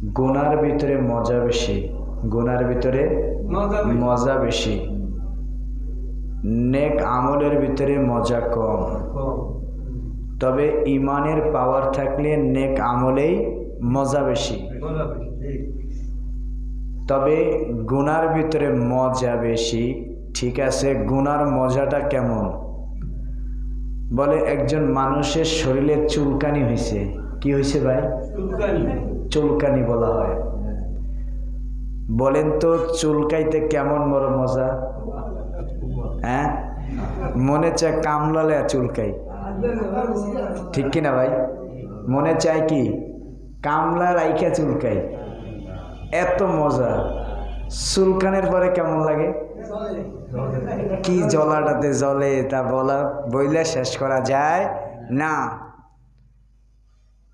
গুনার ভিতরে মজা বেশি, গুনার ভিতরে মজা বেশি, নেক আমলের ভিতরে মজা কম। তবে ইমানের পাওয়ার থাকলে নেক আমলেই মজা বেশি। তবে গুনার ভিতরে মজা বেশি, ঠিক আছে। গুনার মজাটা কেমন? বলে একজন মানুষের শরীরে চুলকানি হয়েছে। কি হয়েছে ভাই? চুলকানি বলা হয়। বলেন তো চুলকাইতে কেমন বড় মজা? হ্যাঁ, মনে চায় কামলালে চুলকাই, ঠিক কিনা ভাই? মনে চায় কি কামলা রাইখা চুলকাই, এত মজা। চুলকানের পরে কেমন লাগে? কি জলাটাতে জ্বলে তা বইলে শেষ করা যায় না।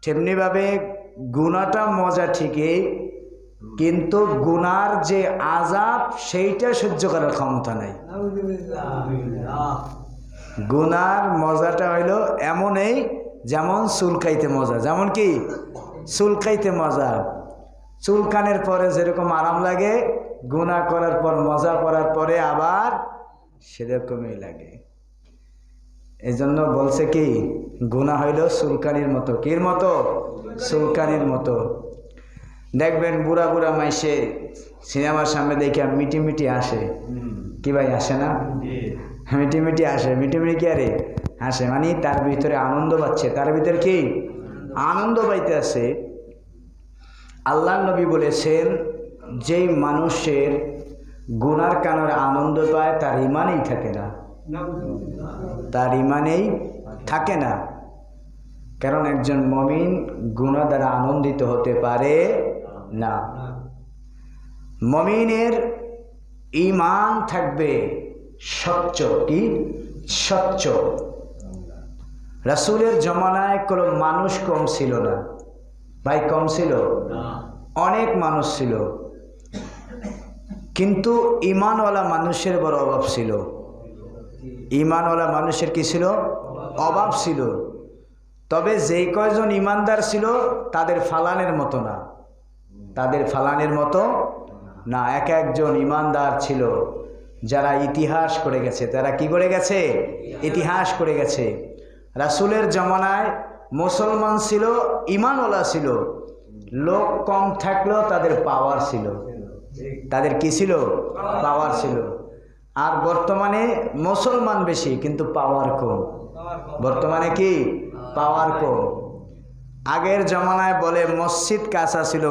তেমনি ভাবে গুনাহটা মজা ঠিকই, কিন্তু গুনার যে আযাব সেইটা সহ্য করার ক্ষমতা নাই। গুনার মজাটা হইল এমনই যেমন চুলকাইতে মজা। যেমন কি চুলকাইতে মজা, চুলকানের পরে যেরকম আরাম লাগে, গুনাহ করার পর মজা করার পরে আবার সেরকমই লাগে। এই জন্য বলছে কি গুনাহ হইল চুলকানির মতো। কির মতো? চুলকানির মতো। দেখবেন বুড়া বুড়া মাইসে সিনেমার সামনে দেখে মিটি মিটি আসে। কি ভাই আসে না? মিটি মিটি আসে। মিটি মিটি কি আরে হাসে, মানে তার ভিতরে আনন্দ পাচ্ছে, তার ভিতরে কি আনন্দ পাইতে আছে। আল্লাহ নবী বলেছেন, যেই মানুষের গুনার কারণে আনন্দ পায় তার ইমানেই থাকে না, তার ইমানেই থাকে না। কারণ একজন মুমিন গুনাহ দ্বারা আনন্দিত হতে পারে না। মুমিনের ঈমান থাকবে স্বচ্ছ। কি স্বচ্ছ? রাসূলের জমানায় কোনো মানুষ কম ছিল না ভাই, কম ছিল, অনেক মানুষ ছিল, কিন্তু ঈমানওয়ালা মানুষের বড় অভাব ছিল। ঈমানওয়ালা মানুষের কি ছিল? অভাব ছিল। তবে যেই কয়জন ঈমানদার ছিল তাদের ফালানের মতো না, তাদের ফালানের মতো না। এক একজন ঈমানদার ছিল যারা ইতিহাস করে গেছে। তারা কি করে গেছে? ইতিহাস করে গেছে। রাসূলের জামানায় মুসলমান ছিল, ঈমানওয়ালা ছিল, লোক কম থাকলেও তাদের পাওয়ার ছিল। তাদের কি ছিল? পাওয়ার ছিল। আর বর্তমানে মুসলমান বেশি কিন্তু পাওয়ার কম। বর্তমানে কি? পাওয়ার কম। আগের জামানায় বলে মসজিদ কাঁচা ছিল।